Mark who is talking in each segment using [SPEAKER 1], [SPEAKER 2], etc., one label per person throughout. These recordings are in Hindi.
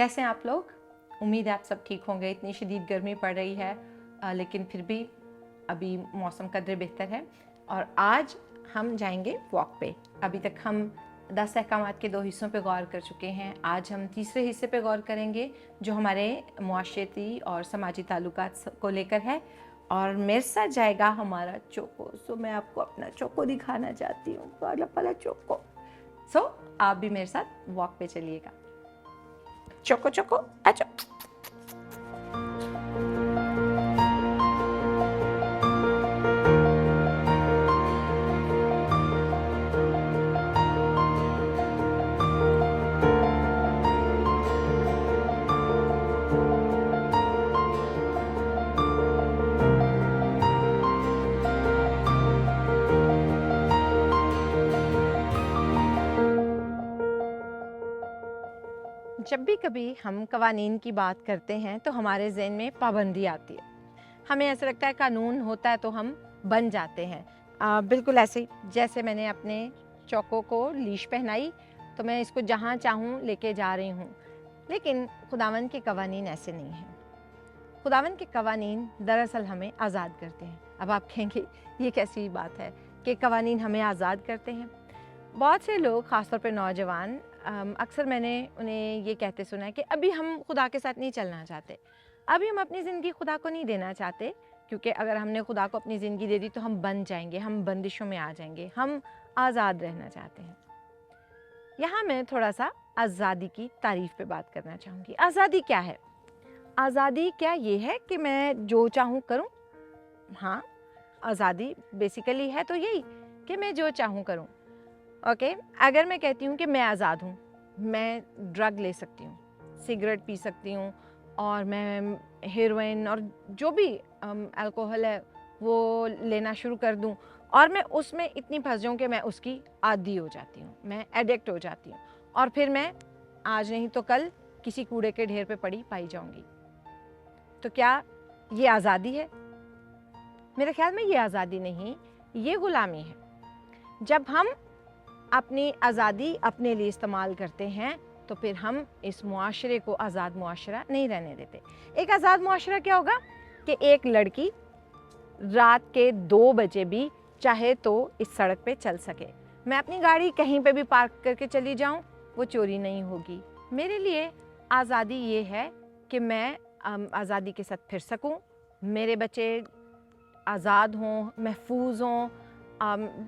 [SPEAKER 1] कैसे हैं आप लोग? उम्मीद है आप सब ठीक होंगे। इतनी शदीद गर्मी पड़ रही है लेकिन फिर भी अभी मौसम कदरे बेहतर है और आज हम जाएंगे वॉक पे। अभी तक हम 10 अहकामात के 2 हिस्सों पे गौर कर चुके हैं। आज हम तीसरे हिस्से पे गौर करेंगे जो हमारे मुआशरती और समाजी ताल्लुकात को लेकर है और मेरे साथ जाएगा हमारा चोको। सो मैं आपको अपना चोको दिखाना चाहती हूँ, काला पाला चोको। सो आप भी मेरे साथ वॉक पे चलिएगा। चोको चोको आजो। जब भी कभी हम कवानीन की बात करते हैं तो हमारे ज़हन में पाबंदी आती है। हमें ऐसा लगता है कानून होता है तो हम बन जाते हैं। बिल्कुल ऐसे ही जैसे मैंने अपने चौको को लीश पहनाई तो मैं इसको जहाँ चाहूँ लेके जा रही हूँ। लेकिन खुदावन के कवानीन ऐसे नहीं हैं। खुदावन के कवानीन दरअसल हमें आज़ाद करते हैं। अब आप कहेंगे ये कैसी बात है कि कवानीन हमें आज़ाद करते हैं। बहुत से लोग, ख़ासतौर पे नौजवान, अक्सर मैंने उन्हें ये कहते सुना है कि अभी हम खुदा के साथ नहीं चलना चाहते, अभी हम अपनी ज़िंदगी खुदा को नहीं देना चाहते, क्योंकि अगर हमने खुदा को अपनी ज़िंदगी दे दी तो हम बन जाएंगे, हम बंदिशों में आ जाएंगे, हम आज़ाद रहना चाहते हैं। यहाँ मैं थोड़ा सा आज़ादी की तारीफ़ पे बात करना चाहूँगी। आज़ादी क्या है? आज़ादी क्या ये है कि मैं जो चाहूँ करूँ? हाँ, आज़ादी बेसिकली है तो यही कि मैं जो चाहूँ करूँ। ओके, अगर मैं कहती हूँ कि मैं आज़ाद हूँ, मैं ड्रग ले सकती हूँ, सिगरेट पी सकती हूँ और मैं हेरोइन और जो भी अल्कोहल है वो लेना शुरू कर दूँ और मैं उसमें इतनी फंस जाऊँ कि मैं उसकी आदी हो जाती हूँ, मैं एडिक्ट हो जाती हूँ और फिर मैं आज नहीं तो कल किसी कूड़े के ढेर पे पड़ी पाई जाऊँगी। तो क्या ये आज़ादी है? मेरे ख्याल में ये आज़ादी नहीं, ये ग़ुलामी है। जब हम अपनी आज़ादी अपने लिए इस्तेमाल करते हैं तो फिर हम इस मुआशरे को आज़ाद मुआशरा नहीं रहने देते। एक आज़ाद मुआशरा क्या होगा कि एक लड़की रात के 2 बजे भी चाहे तो इस सड़क पे चल सके, मैं अपनी गाड़ी कहीं पे भी पार्क करके चली जाऊं, वो चोरी नहीं होगी। मेरे लिए आज़ादी ये है कि मैं आज़ादी के साथ फिर सकूं, मेरे बच्चे आज़ाद हों, महफूज हों।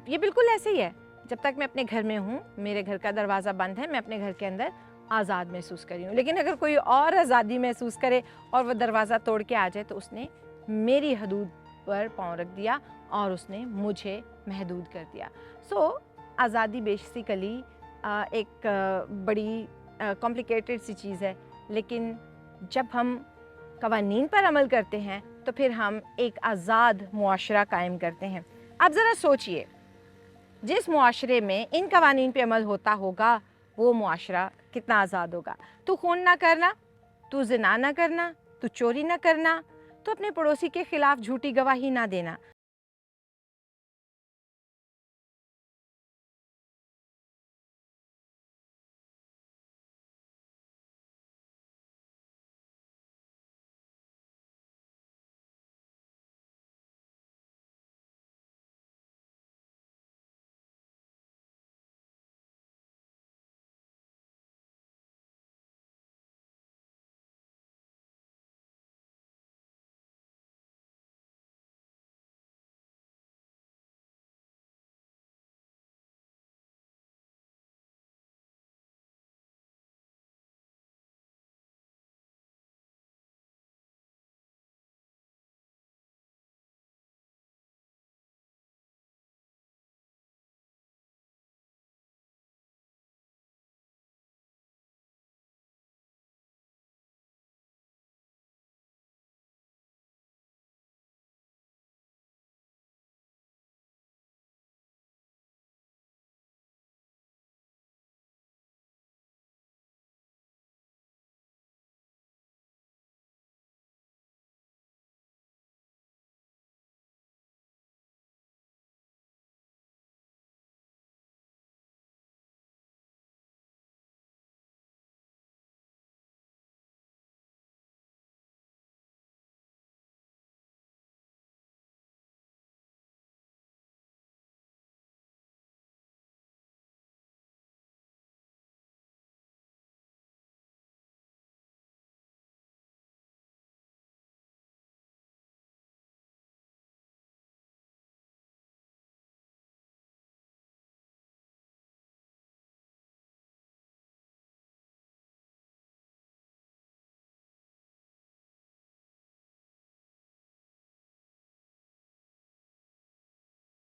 [SPEAKER 1] ये बिल्कुल ऐसे ही है। जब तक मैं अपने घर में हूँ, मेरे घर का दरवाज़ा बंद है, मैं अपने घर के अंदर आज़ाद महसूस कर रही हूँ। लेकिन अगर कोई और आज़ादी महसूस करे और वह दरवाज़ा तोड़ के आ जाए तो उसने मेरी हदूद पर पाँव रख दिया और उसने मुझे महदूद कर दिया। आज़ादी बेसिकली एक बड़ी कॉम्प्लिकेटेड सी चीज़ है, लेकिन जब हम कवानीन पर अमल करते हैं तो फिर हम एक आज़ाद मुआशरा कायम करते हैं। अब ज़रा सोचिए, जिस मुआशरे में इन कवानीन पे अमल होता होगा वो मुआशरा कितना आज़ाद होगा। तू खून ना करना, तू ज़िना ना करना, तू चोरी ना करना, तो अपने पड़ोसी के ख़िलाफ़ झूठी गवाही ना देना,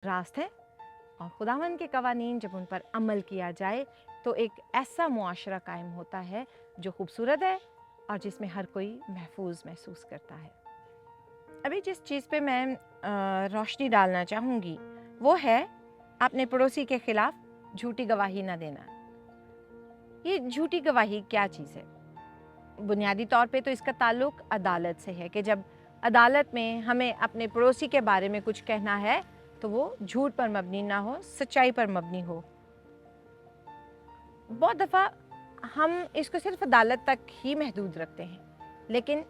[SPEAKER 1] रास्त हैं और खुदावंद के कवानीन जब उन पर अमल किया जाए तो एक ऐसा मुआशरा कायम होता है जो खूबसूरत है और जिसमें हर कोई महफूज महसूस करता है। अभी जिस चीज़ पे मैं रोशनी डालना चाहूँगी वो है अपने पड़ोसी के खिलाफ झूठी गवाही ना देना। ये झूठी गवाही क्या चीज़ है? बुनियादी तौर पे तो इसका ताल्लुक अदालत से है कि जब अदालत में हमें अपने पड़ोसी के बारे में कुछ कहना है तो वो झूठ पर मबनी ना हो, सच्चाई पर मबनी हो। बहुत दफ़ा हम इसको सिर्फ अदालत तक ही महदूद रखते हैं, लेकिन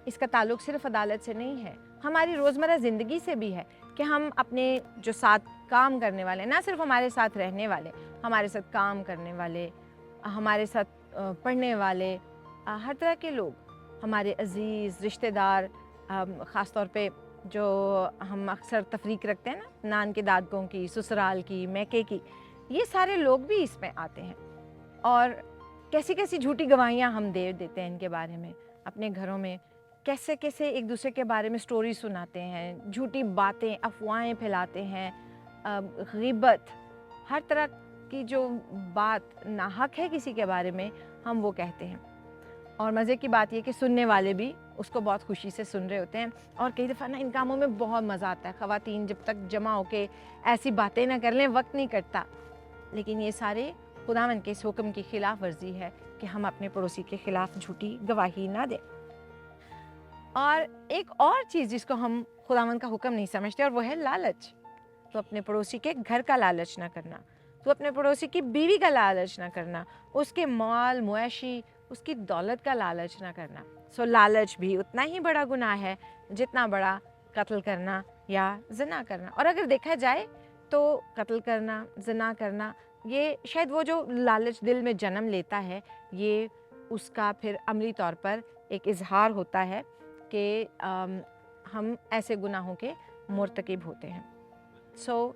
[SPEAKER 1] इसका ताल्लुक सिर्फ अदालत से नहीं है, हमारी रोज़मर्रा ज़िंदगी से भी है कि हम अपने जो साथ काम करने वाले, ना सिर्फ हमारे साथ रहने वाले, हमारे साथ काम करने वाले, हमारे साथ पढ़ने वाले, हर तरह के लोग, हमारे अजीज़ रिश्तेदार, ख़ास तौर पे जो हम अक्सर तफरीक रखते हैं ना, नान के दादकों की, ससुराल की, मैके की, ये सारे लोग भी इसमें आते हैं। और कैसी कैसी झूठी गवाहियाँ हम दे देते हैं इनके बारे में। अपने घरों में कैसे कैसे एक दूसरे के बारे में स्टोरी सुनाते हैं, झूठी बातें, अफवाहें फैलाते हैं, ग़ीबत, हर तरह की जो बात नाहक है किसी के बारे में हम वो कहते हैं। और मज़े की बात ये कि सुनने वाले भी उसको बहुत खुशी से सुन रहे होते हैं। और कई दफ़ा ना इन कामों में बहुत मज़ा आता है। ख़वातीन जब तक जमा होके ऐसी बातें ना कर लें, वक्त नहीं कटता। लेकिन ये सारे खुदावंद के इस हुक्म की खिलाफ वर्जी है कि हम अपने पड़ोसी के खिलाफ झूठी गवाही ना दें। और एक और चीज़ जिसको हम खुदावंद का हुक्म नहीं समझते और वो है लालच। तो अपने पड़ोसी के घर का लालच ना करना, तो अपने पड़ोसी की बीवी का लालच ना करना, उसके माल मुआशी, उसकी दौलत का लालच ना करना। सो लालच भी उतना ही बड़ा गुनाह है जितना बड़ा कत्ल करना या ज़िना करना। और अगर देखा जाए तो कत्ल करना, ज़िना करना, ये शायद वो जो लालच दिल में जन्म लेता है, ये उसका फिर अमली तौर पर एक इजहार होता है कि हम ऐसे गुनाहों के मुर्तकिब होते हैं। सो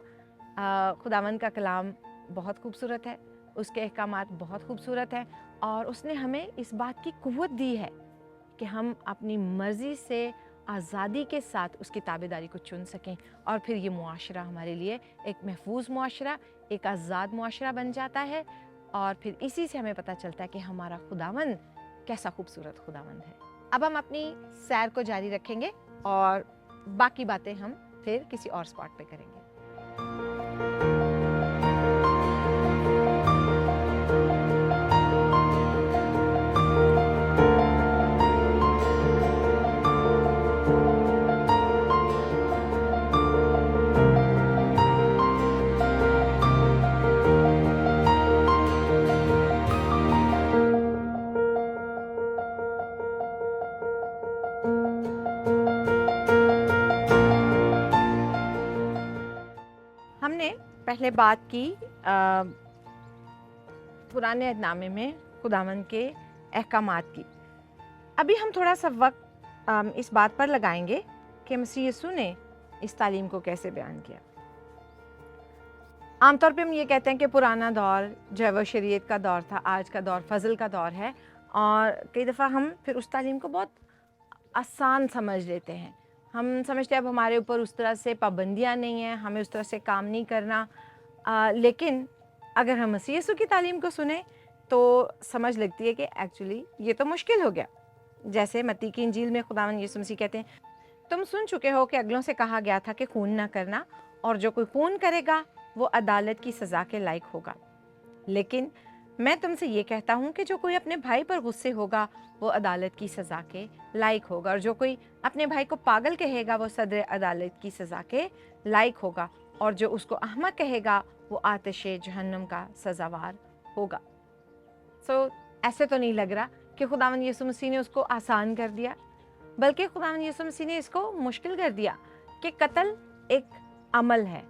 [SPEAKER 1] खुदावंद का कलाम बहुत खूबसूरत है, उसके अहकामात बहुत खूबसूरत हैं और उसने हमें इस बात की कुव्वत दी है कि हम अपनी मर्ज़ी से आज़ादी के साथ उसकी ताबेदारी को चुन सकें और फिर ये मुआशरा हमारे लिए एक महफूज मुआशरा, एक आज़ाद मुआशरा बन जाता है। और फिर इसी से हमें पता चलता है कि हमारा खुदावंद कैसा खूबसूरत खुदावंद है। अब हम अपनी सैर को जारी रखेंगे और बाकी बातें हम फिर किसी और स्पॉट पे करेंगे। हमने पहले बात की पुराने अहदनामे में खुदावंद के अहकामात की। अभी हम थोड़ा सा वक्त इस बात पर लगाएंगे कि मसीह यीशु ने इस तालीम को कैसे बयान किया। आमतौर पे हम ये कहते हैं कि पुराना दौर जो है वो शरीयत का दौर था, आज का दौर फजल का दौर है। और कई दफ़ा हम फिर उस तालीम को बहुत आसान समझ लेते हैं। हम समझते हैं अब हमारे ऊपर उस तरह से पाबंदियाँ नहीं हैं, हमें उस तरह से काम नहीं करना। लेकिन अगर हम मसीह यीशु की तालीम को सुने तो समझ लगती है कि एक्चुअली ये तो मुश्किल हो गया। जैसे मत्ती की इंजील में खुदावंद यीशु मसीह कहते हैं, तुम सुन चुके हो कि अगलों से कहा गया था कि खून ना करना, और जो कोई खून करेगा वो अदालत की सज़ा के लायक होगा। लेकिन मैं तुमसे ये कहता हूँ कि जो कोई अपने भाई पर गुस्से होगा वो अदालत की सज़ा के लायक होगा, और जो कोई अपने भाई को पागल कहेगा वो सदर अदालत की सज़ा के लायक होगा, और जो उसको अहमक कहेगा वो आतिशे जहन्नम का सज़ावार होगा। सो ऐसे तो नहीं लग रहा कि खुदावंद यीशु मसीह ने उसको आसान कर दिया, बल्कि खुदावंद यीशु मसीह ने इसको मुश्किल कर दिया कि कत्ल एक अमल है,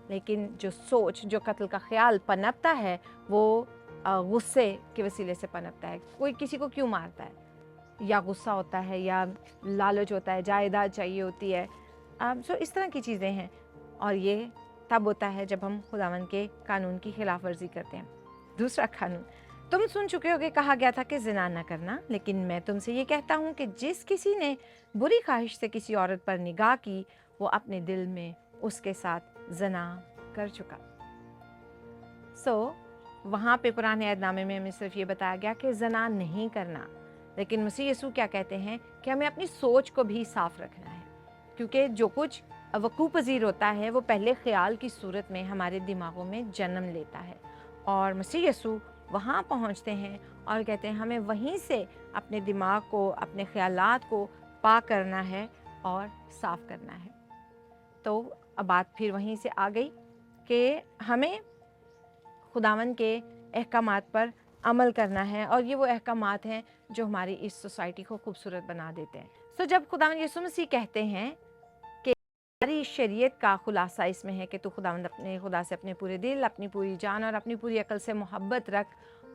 [SPEAKER 1] लेकिन जो सोच, जो कत्ल का ख्याल पनपता है वो गुस्से के वसीले से पनपता है। कोई किसी को क्यों मारता है? या गुस्सा होता है, या लालच होता है, जायदाद चाहिए होती है। सो इस तरह की चीज़ें हैं, और ये तब होता है जब हम खुदावंद के कानून की खिलाफ वर्जी करते हैं। दूसरा कानून, तुम सुन चुके हो कि कहा गया था कि ज़िना न करना, लेकिन मैं तुमसे ये कहता हूँ कि जिस किसी ने बुरी ख्वाहिश से किसी औरत पर निगाह की वो अपने दिल में उसके साथ जना कर चुका। वहाँ पे पुराने अहदनामे में हमें सिर्फ ये बताया गया कि जना नहीं करना, लेकिन मसीह यीशु क्या कहते हैं कि हमें अपनी सोच को भी साफ रखना है, क्योंकि जो कुछ वक़ूफ़ पज़ीर होता है वो पहले ख़्याल की सूरत में हमारे दिमागों में जन्म लेता है, और मसीह यीशु वहाँ पहुँचते हैं और कहते हैं हमें वहीं से अपने दिमाग को, अपने ख़यालात को पाक करना है और साफ़ करना है। तो अब बात फिर वहीं से आ गई कि हमें खुदावन के अहकामात पर अमल करना है, और ये वो अहकामात हैं जो हमारी इस सोसाइटी को खूबसूरत बना देते हैं। जब खुदावन यीशु मसीह कहते हैं कि हमारी शरीयत का खुलासा इसमें है कि तू खुदावन अपने खुदा से अपने पूरे दिल, अपनी पूरी जान और अपनी पूरी अकल से मोहब्बत रख,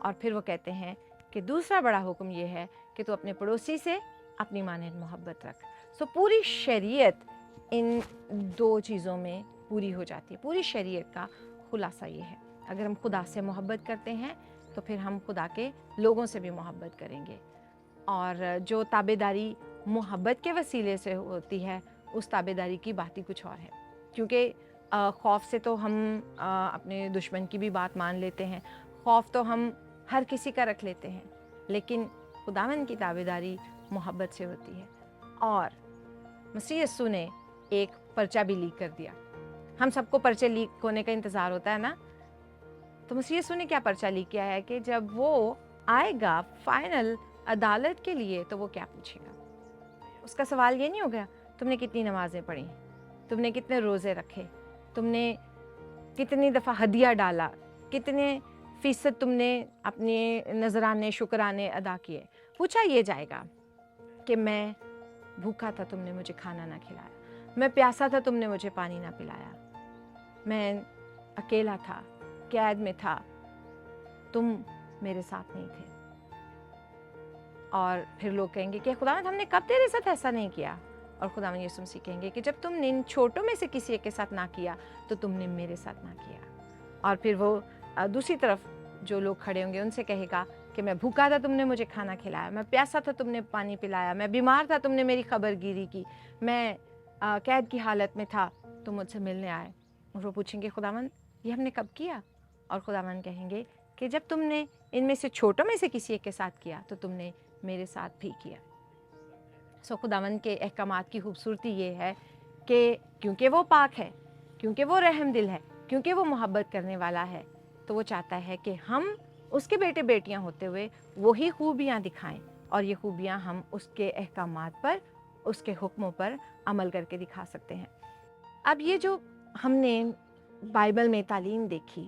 [SPEAKER 1] और फिर वो कहते हैं कि दूसरा बड़ा हुक्म ये है कि तू अपने पड़ोसी से अपनी मानद मोहब्बत रख। पूरी शरीयत इन दो चीज़ों में पूरी हो जाती है। पूरी शरीयत का खुलासा ये है, अगर हम खुदा से मोहब्बत करते हैं तो फिर हम खुदा के लोगों से भी मोहब्बत करेंगे, और जो ताबेदारी मोहब्बत के वसीले से होती है उस ताबेदारी की बात ही कुछ और है, क्योंकि खौफ से तो हम अपने दुश्मन की भी बात मान लेते हैं, खौफ तो हम हर किसी का रख लेते हैं, लेकिन खुदावन की ताबेदारी मोहब्बत से होती है। और मसीह यीशु ने एक पर्चा भी लीक कर दिया। हम सबको पर्चे लीक होने का इंतज़ार होता है ना, तो मसीह यीशु ने क्या पर्चा लीक किया है कि जब वो आएगा फाइनल अदालत के लिए तो वो क्या पूछेगा। उसका सवाल ये नहीं होगा तुमने कितनी नमाज़ें पढ़ी, तुमने कितने रोज़े रखे, तुमने कितनी दफ़ा हदिया डाला, कितने फ़ीसद तुमने अपने नजराने शुक्राने अदा किए। पूछा ये जाएगा कि मैं भूखा था, तुमने मुझे खाना ना खिलाया, मैं प्यासा था, तुमने मुझे पानी ना पिलाया, मैं अकेला था, कैद में था, तुम मेरे साथ नहीं थे। और फिर लोग कहेंगे कि खुदावंद हमने कब तेरे साथ ऐसा नहीं किया, और खुदावंद यीशु मसीह कहेंगे कि जब तुमने इन छोटों में से किसी एक के साथ ना किया तो तुमने मेरे साथ ना किया। और फिर वो दूसरी तरफ जो लोग खड़े होंगे उनसे कहेगा कि मैं भूखा था, तुमने मुझे खाना खिलाया, मैं प्यासा था, तुमने पानी पिलाया, मैं बीमार था, तुमने मेरी खबरगिरी की, मैं कैद की हालत में था, तुम मुझसे मिलने आए। और वो पूछेंगे खुदावंद ये हमने कब किया, और खुदावंद कहेंगे कि जब तुमने इनमें से छोटों में से किसी एक के साथ किया तो तुमने मेरे साथ भी किया। खुदावंद के अहकामात की खूबसूरती ये है कि क्योंकि वो पाक है, क्योंकि वो रहम दिल है, क्योंकि वो मोहब्बत करने वाला है, तो वो चाहता है कि हम उसके बेटे बेटियां होते हुए वही खूबियां दिखाएं, और ये खूबियां हम उसके अहकामात पर, उसके हुक्मों पर अमल करके दिखा सकते हैं। अब ये जो हमने बाइबल में तालीम देखी,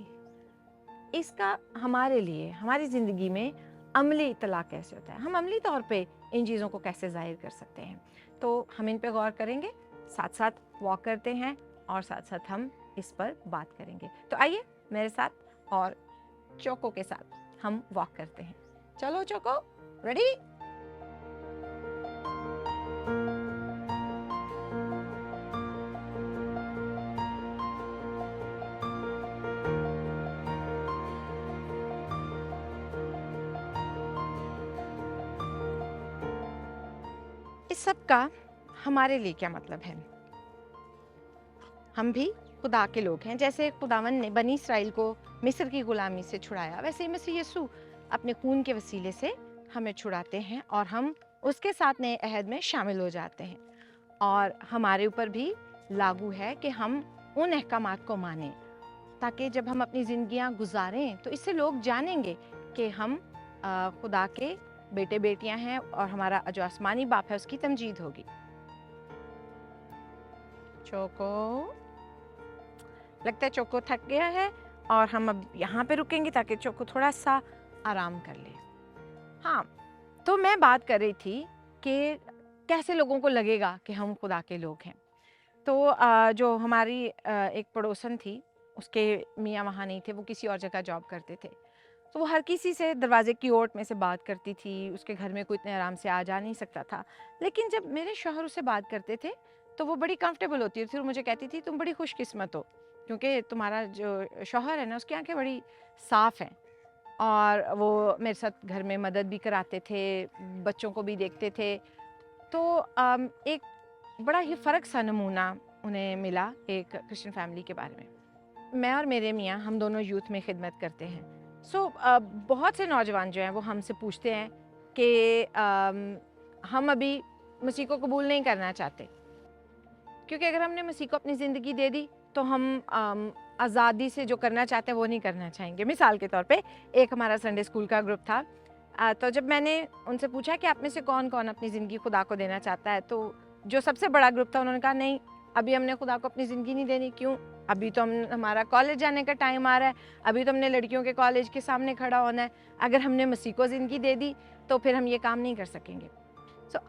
[SPEAKER 1] इसका हमारे लिए हमारी ज़िंदगी में अमली इतला कैसे होता है, हम अमली तौर पे इन चीज़ों को कैसे ज़ाहिर कर सकते हैं, तो हम इन पे गौर करेंगे, साथ साथ वॉक करते हैं और साथ साथ हम इस पर बात करेंगे। तो आइए मेरे साथ और चोको के साथ हम वॉक करते हैं। चलो चोको, रेडी? इस सब का हमारे लिए क्या मतलब है? हम भी खुदा के लोग हैं। जैसे खुदावन ने बनी इसराइल को मिस्र की गुलामी से छुड़ाया, वैसे ही मसीह यीशु अपने खून के वसीले से हमें छुड़ाते हैं और हम उसके साथ नए अहद में शामिल हो जाते हैं। और हमारे ऊपर भी लागू है कि हम उन अहकामात को मानें, ताकि जब हम अपनी ज़िंदगियां गुजारें तो इससे लोग जानेंगे कि हम खुदा के बेटे बेटियां हैं, और हमारा जो आसमानी बाप है उसकी तमजीद होगी। चोको, लगता है चोको थक गया है, और हम अब यहाँ पे रुकेंगे ताकि चोको थोड़ा सा आराम कर ले। हाँ, तो मैं बात कर रही थी कि कैसे लोगों को लगेगा कि हम खुदा के लोग हैं। तो जो हमारी एक पड़ोसन थी, उसके मियाँ वहाँ नहीं थे, वो किसी और जगह जॉब करते थे, तो वो हर किसी से दरवाजे की ओट में से बात करती थी। उसके घर में कोई इतने आराम से आ जा नहीं सकता था, लेकिन जब मेरे शौहर उससे बात करते थे तो वो बड़ी कंफर्टेबल होती थी और मुझे कहती थी तुम बड़ी खुशकिस्मत हो, क्योंकि तुम्हारा जो शौहर है ना उसकी आंखें बड़ी साफ़ हैं, और वो मेरे साथ घर में मदद भी कराते थे, बच्चों को भी देखते थे। तो एक बड़ा ही फ़र्क सा नमूना उन्हें मिला एक क्रिश्चियन फैमिली के बारे में। मैं और मेरे मियाँ हम दोनों यूथ में खिदमत करते हैं। बहुत से नौजवान जो हैं वो हमसे पूछते हैं कि हम अभी मसीह को कबूल नहीं करना चाहते, क्योंकि अगर हमने मसीह को अपनी ज़िंदगी दे दी तो हम आज़ादी से जो करना चाहते हैं वो नहीं करना चाहेंगे। मिसाल के तौर पे एक हमारा संडे स्कूल का ग्रुप था, तो जब मैंने उनसे पूछा कि आप में से कौन कौन अपनी ज़िंदगी खुदा को देना चाहता है, तो जो सबसे बड़ा ग्रुप था उन्होंने कहा नहीं, अभी हमने खुदा को अपनी ज़िंदगी नहीं देनी। क्यों? अभी तो हमारा कॉलेज जाने का टाइम आ रहा है, अभी तो हमने लड़कियों के कॉलेज के सामने खड़ा होना है। अगर हमने मसीह को ज़िंदगी दे दी तो फिर हम ये काम नहीं कर सकेंगे।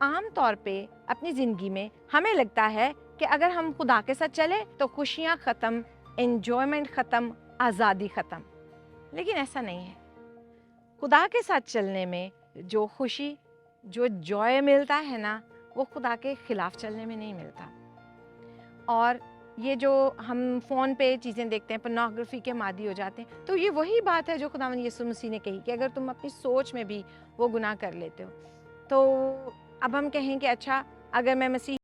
[SPEAKER 1] आम तौर पे अपनी ज़िंदगी में हमें लगता है कि अगर हम खुदा के साथ चले तो खुशियाँ ख़त्म, एन्जॉयमेंट ख़त्म, आज़ादी ख़त्म। लेकिन ऐसा नहीं है। खुदा के साथ चलने में जो खुशी, जो जॉय मिलता है ना, वो खुदा के ख़िलाफ़ चलने में नहीं मिलता। और ये जो हम फ़ोन पे चीज़ें देखते हैं, पोर्नोग्राफी के मादी हो जाते हैं, तो ये वही बात है जो खुदावंद यीशु मसीह ने कही कि अगर तुम अपनी सोच में भी वो गुनाह कर लेते हो, तो अब हम कहें कि अच्छा, अगर मैं मसीह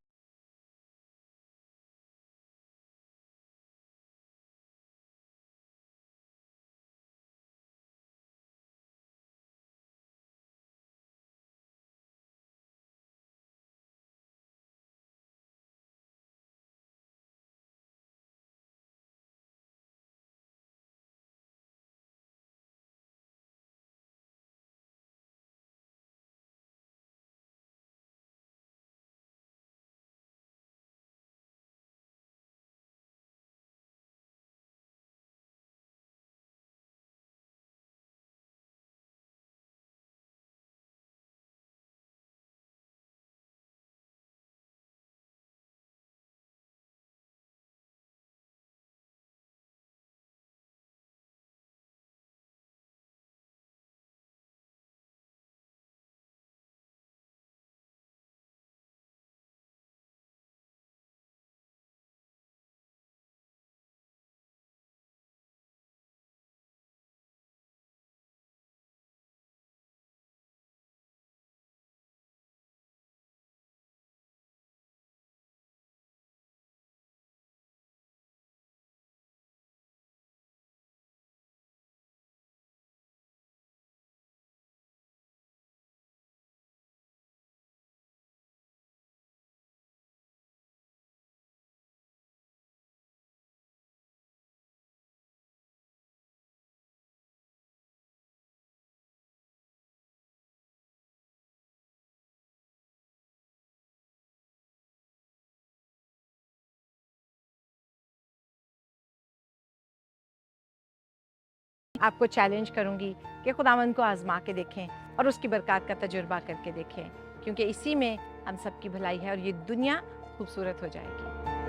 [SPEAKER 1] आपको चैलेंज करूंगी कि खुदावंद को आजमा के देखें और उसकी बरकत का तजुर्बा करके देखें, क्योंकि इसी में हम सबकी भलाई है और ये दुनिया खूबसूरत हो जाएगी।